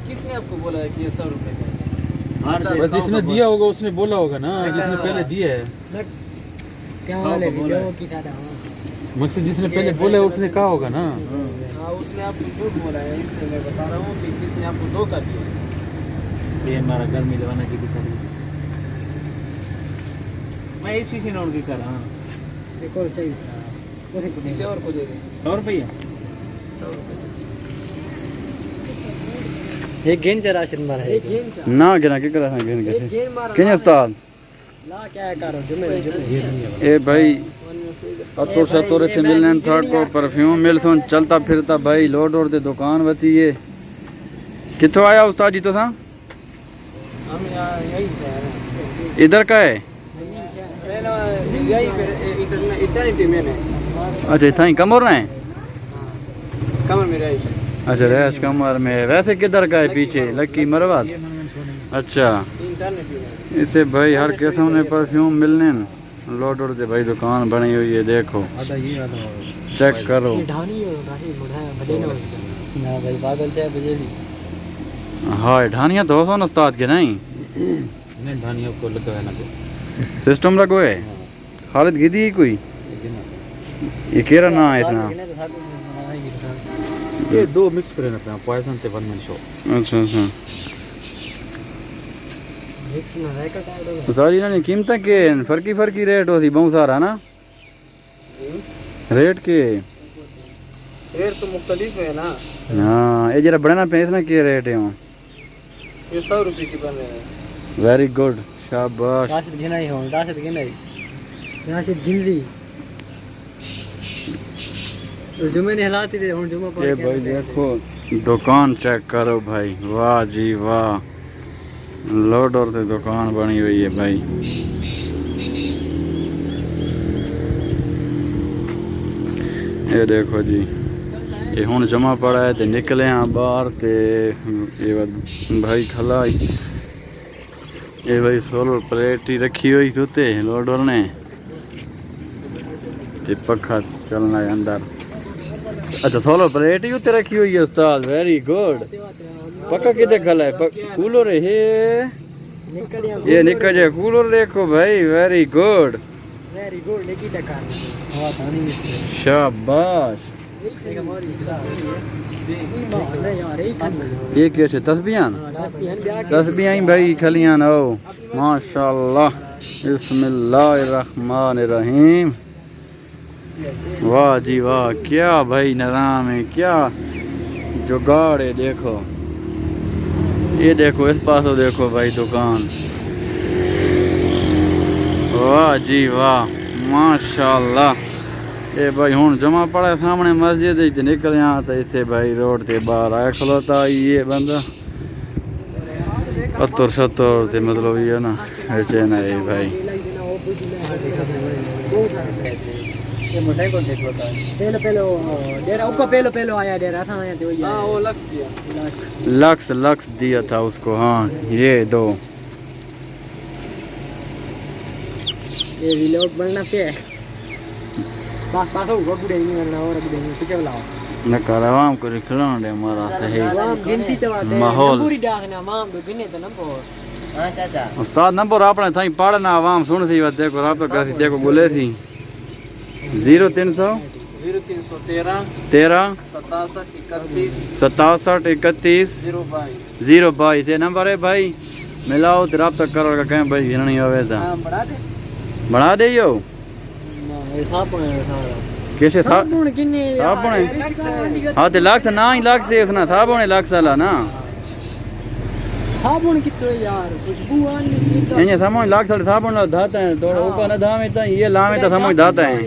किसने आपको बोला है कि ये 100 रुपए का है? बस जिसने दिया होगा उसने बोला होगा ना, जिसने पहले दिया है। मकसद जिसने पहले बोला है उसने कहा होगा ना। हाँ उसने आपको झूठ बोला है, इसलिए मैं बता रहा हूँ कि किसने आपको धोखा दिया। ये हमारा घर में जवाना की दिखा रही मैं इसी से नोट की कर रहा हूँ। देखो चाहिए किसी और को दे दे 100 रुपया 100 रुपए। एक गेंद राशिद मारा है ना गिना के करा है गिन के किने उस्ताद ला क्या करो जुमे ए भाई अतुर शतुर थे मिलने था को परफ्यूम मिलसों चलता फिरता भाई लोड और दे दुकान बती है। किथों आया उस्ताद जी तो सा हम यहाँ यही थे इधर का है? यही फिर इटर्निटी में है। अच्छा इतना कमर ना है? कमर में रही है। अच्छा रैश कमर में। वैसे किधर का है? पीछे लक्की मरवात। अच्छा इटर्निटी में इसे भाई हर किस्म ने परफ्यूम मिलने लोड और दे भाई दुकान बनी हुई है। देखो चेक करो। ना भाई पागल चाहे बजेली हाँ ढानिया तो हो उस्ताद के नहीं ढानियों को लगा है ना सिस्टम लगो है। खालिद गिदी कोई ये केरा ना है इतना। ये दो मिक्स करे ना पॉइजन से वन मैन शो। अच्छा अच्छा सारी ना कीमत के फर्की फर्की रेट होती बहुत सारा ना रेट के रेट तो मुख्तलिफ है ना। हाँ ये जरा बड़ा ना पैसे ना के रेट है ये 100 रुपए की बन रहे हैं। वेरी गुड शाबाश। राशिद गिनाई हो राशिद गिनाई राशिद गिनरी जुमे ने हिलाती रहे हुन जुमा पर ये भाई देखो दुकान चेक करो भाई वाह जी वाह लोड और से दुकान बनी हुई है भाई। ये देखो जी ये हुन जमा पड़ा है ते निकले हाँ बाहर ते ये भाई खला ये भाई सोलर प्लेट ही रखी हुई सुते लोड और ने ते पखा चलना है अंदर। अच्छा सोलर प्लेट ही उत्ते रखी हुई है उस्ताद वेरी गुड। पक्का किधर खला है कूलर है ये निकल जाए कूलर देखो भाई वेरी गुड लेकी टका हवा पानी में शाबाश। ये कैसे तस्बीहां भाई खलियान हो माशाल्लाह बिस्मिल्लाहिर्रहमानिर्रहीम। वाह जी वाह क्या भाई निज़ाम है क्या जुगाड़ है। देखो ये देखो इस पास देखो भाई दुकान वाह जी वाह माशाल्लाह। ये भाई हुन जमा पड़ा सामने मस्जिद निकल यहाँ तो इतने भाई रोड के बाहर आया खलोता ये बंदा अतुर शतुर ते मतलब ये ना चेन है भाई। ये मोटे को देखो था पहले डेरा उसको पहले आया डेरा था आया तो हाँ वो लक्स दिया लक्स दिया था उसको। हाँ ये दो ये व्लॉग बनना पे पास हो रोड नहीं बनना और अभी पीछे लाओ न करवाम को खिलाने दे हमारा सही गिनती तो बात है माहौल पूरी डाकना माम दो गिने तो नंबर हां चाचा उस्ताद नंबर आपने थाई पढ़ना आवाम सुन सी बात देखो रात कैसी देखो बोले थी 0300 0313 13 67 31 022 ये नंबर है भाई मिलाओ तो रब्ता करो का कहीं भाई गिननी होवे था बढ़ा दे यो ये साबुन है सारा कैसे साबुन किन्ने साबुन हाँ तो लाख ना ही लाख से उसना साबुन लाख साला ना साबुन कितने यार खुशबू आनी ये समझ लाख साल साबुन धाता है थोड़ा ऊपर ना धामे तो ये लामे तो समझ धाता है।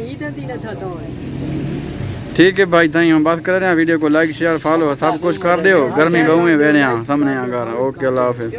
ठीक है भाई ताई हम बात कर रहे हैं वीडियो को लाइक शेयर फॉलो सब कुछ कर दो गर्मी बहु में बहने सामने अगर ओके अल्लाह हाफिज़।